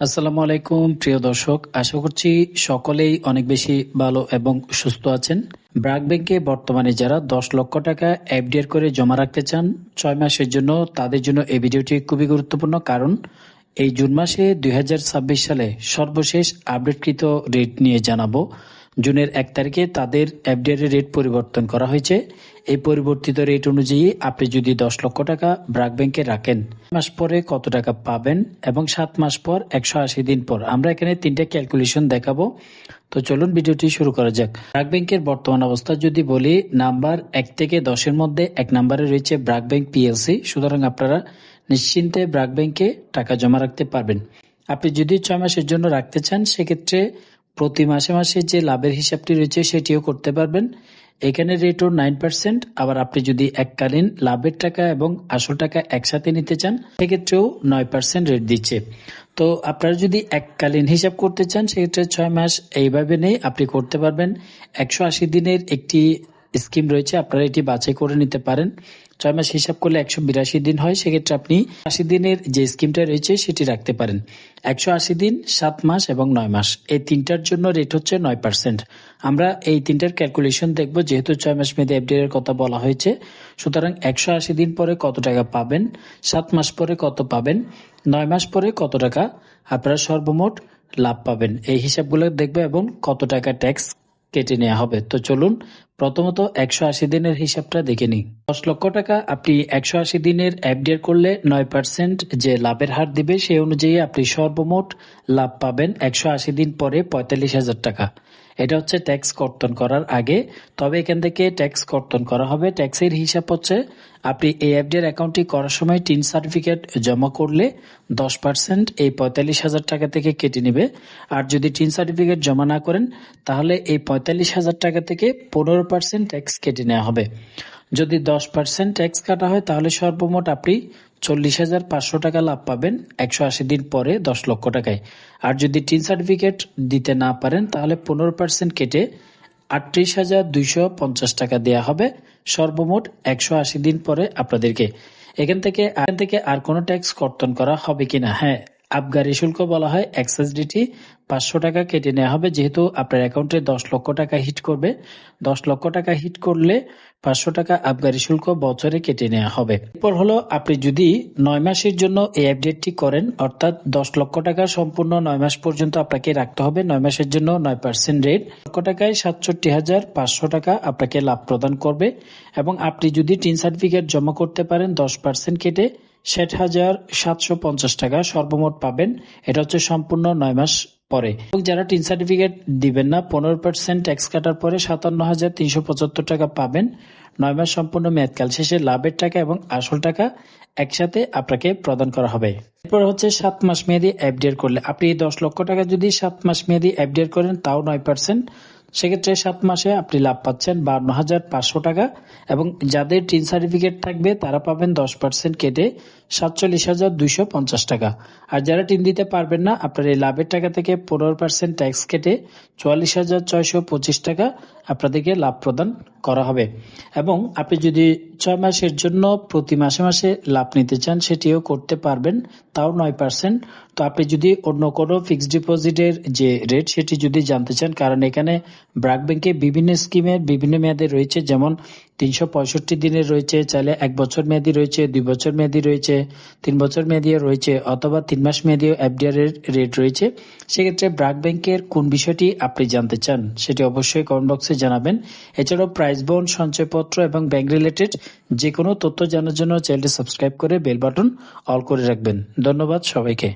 আসসালামু আলাইকুম প্রিয় দর্শক, আশা করছি সকলেই অনেক বেশি ভালো এবং সুস্থ আছেন। ব্র্যাক ব্যাংকে বর্তমানে যারা 10 লক্ষ টাকা এফডিআর করে জমা রাখতে চান 6 মাসের জন্য, তাদের জন্য এই ভিডিওটি খুবই গুরুত্বপূর্ণ। কারণ এই জুন মাসে 2026 সালে সর্বশেষ আপডেটকৃত রেট নিয়ে জানাবো। জুনের 1 তারিখে তাদের এফডিআর এর রেট পরিবর্তন করা হয়েছে। এই পরিবর্তিত রেট অনুযায়ী আপনি যদি 10 লক্ষ টাকা ব্র্যাক ব্যাংকে রাখেন, মাস পরে কত টাকা পাবেন এবং 7 মাস পর 180 দিন পর, আমরা এখানে 3টা ক্যালকুলেশন দেখাবো। তো চলুন ভিডিওটি শুরু করা যাক। ব্র্যাক ব্যাংকের বর্তমান অবস্থা যদি বলি, নাম্বার 1 থেকে 10-এর মধ্যে 1 নম্বরে রয়েছে ব্র্যাক ব্যাংক পিএলসি। সুতরাং আপনারা নিশ্চিন্তে ব্র্যাক ব্যাংকে টাকা জমা রাখতে পারবেন। আপনি যদি 6 মাসের জন্য রাখতে চান, সেক্ষেত্রে প্রতি মাসে মাসে যে লাভের হিসাবটি রয়েছে সেটিও করতে পারবেন। এখানে রেটও 9%। আবার আপনি যদি এককালীন লাভের টাকা এবং আসল টাকা একসাথে নিতে চান, সেক্ষেত্রেও 9% রেট দিচ্ছে। তো আপনারা যদি এককালীন হিসাব করতে চান, সেক্ষেত্রে 6 মাস এইভাবে নেই আপনি করতে পারবেন। 180 দিনের একটি স্কিম রয়েছে, আপনারা এটি বাছাই করে নিতে পারেন। 6 মাস হিসাব করলে 182 দিন হয়, সেক্ষেত্রে আপনি 80 দিনের যে স্কিমটা রয়েছে সেটি রাখতে পারেন। 180 দিন, 7 মাস এবং 9 মাস, এই তিনটার জন্য রেট হচ্ছে 9%। আমরা এই তিনটার ক্যালকুলেশন দেখব, যেহেতু 6 মাস মেয়াদী এফডিআর এর কথা বলা হয়েছে। সুতরাং 180 দিন পরে কত টাকা পাবেন, 7 মাস পরে কত পাবেন, 9 মাস পরে কত টাকা আপনারা সর্বমোট লাভ পাবেন, এই হিসাবগুলো দেখবে এবং কত টাকা ট্যাক্স কেটে নেওয়া হবে। তো চলুন প্রথমত 180 দিনের হিসাবটা দেখে নিই। 10 লক্ষ টাকা আপনি 180 দিনের এফডিআর করলে 9% যে লাভের হার দিবে, সেই অনুযায়ী আপনি সর্বমোট লাভ পাবেন 180 দিন পরে 45,000 টাকা। এটা হচ্ছে ট্যাক্স কর্তন করার আগে। তবে এখান থেকে ট্যাক্স কর্তন করা হবে। ট্যাক্সের হিসাব হচ্ছে, আপনি এই এফডিআর অ্যাকাউন্টটি করার সময় টিন সার্টিফিকেট জমা করলে 10% এই 45,000 টাকা থেকে কেটে নেবে। আর যদি টিন সার্টিফিকেট জমা না করেন, তাহলে এই 45,000 টাকা থেকে 15% ট্যাক্স কেটে নেওয়া হবে। যদি 10% ট্যাক্স কাটা হয়, তাহলে সর্বমোট আপনি 40,500 টাকা লাভ পাবেন 180 দিন পরে 10 লক্ষ টাকায়। আর যদি টিন সার্টিফিকেট দিতে না পারেন, তাহলে 15% কেটে 38,250 টাকা দেয়া হবে সর্বমোট 180 দিন পরে আপনাদেরকে। এখান থেকে আর কোনো ট্যাক্স কর্তন করা হবে কিনা? হ্যাঁ, আবগারি শুল্ক বলা হয়, এক্সাইজ ডিউটি 500 টাকা কেটে নেওয়া হবে। যেহেতু আপনার অ্যাকাউন্টে 10 লক্ষ টাকা হিট করবে, 10 লক্ষ টাকা হিট করলে 500 টাকা আবগারি শুল্ক বছরে কেটে নেওয়া হবে। এরপর হলো, আপনি যদি 9 মাসের জন্য এই আপডেটটি করেন, অর্থাৎ 10 লক্ষ টাকা সম্পূর্ণ 9 মাস পর্যন্ত আপনাকে রাখতে হবে। 9 মাসের জন্য 9% রেট, লক্ষ টাকায় 67,500 টাকা আপনাকে লাভ প্রদান করবে। এবং আপনি যদি টিন সার্টিফিকেট জমা করতে পারেন, 10% কেটে 60,750 টাকা সর্বমোট পাবেন। এটা হচ্ছে সম্পূর্ণ 9 মাস পরে। এবং যারা টিন সার্টিফিকেট দিবেন না, 15% ট্যাক্স কাটার পরে 57,375 টাকা পাবেন। 9 মাস সম্পূর্ণ মেয়াদকাল শেষে লাভের টাকা এবং আসল টাকা একসাথে আপনাকে প্রদান করা হবে। এরপর হচ্ছে 7 মাস মেয়াদী এফডিআর করলে, আপনি 10 লক্ষ টাকা যদি 7 মাস মেয়াদী এফডিআর করেন, তাও 9%, সেক্ষেত্রে 7 মাসে আপনি লাভ পাচ্ছেন 52,500 টাকা। এবং যাদের টিন সার্টিফিকেট থাকবে, তারা পাবেন 10% কেটে 47,250 টাকা। আর যারা টিন দিতে পারবেন না, আপনার এই লাভের টাকা থেকে 15% ট্যাক্স কেটে 44,625 টাকা আপনাদেরকে লাভ প্রদান করা হবে। এবং আপনি যদি 6 মাসের জন্য প্রতি মাসে মাসে লাভ নিতে চান, সেটিও করতে পারবেন, তাও 9%। তো আপনি যদি অন্য কোনো ফিক্সড ডিপোজিটের যে রেট সেটি যদি জানতে চান, কারণ এখানে ব্র্যাক ব্যাংকে বিভিন্ন স্কিমের বিভিন্ন মেয়াদে রয়েছে, যেমন 365 দিনের রয়েছে, চাইলে 1 বছর মেয়াদি রয়েছে, 2 বছর মেয়াদি রয়েছে, 3 বছর মেয়াদিও রয়েছে, অথবা 3 মাস মেয়াদিও এফডিআর এর রেট রয়েছে। সেক্ষেত্রে ব্র্যাক ব্যাংকের কোন বিষয়টি আপনি জানতে চান, সেটি অবশ্যই কমেন্ট বক্সে জানাবেন। এছাড়াও প্রাইস বন্ড, সঞ্চয়পত্র এবং ব্যাংক রিলেটেড যে কোনো তথ্য জানার জন্য চ্যানেলটি সাবস্ক্রাইব করে বেল বাটন অল করে রাখবেন। ধন্যবাদ সবাইকে।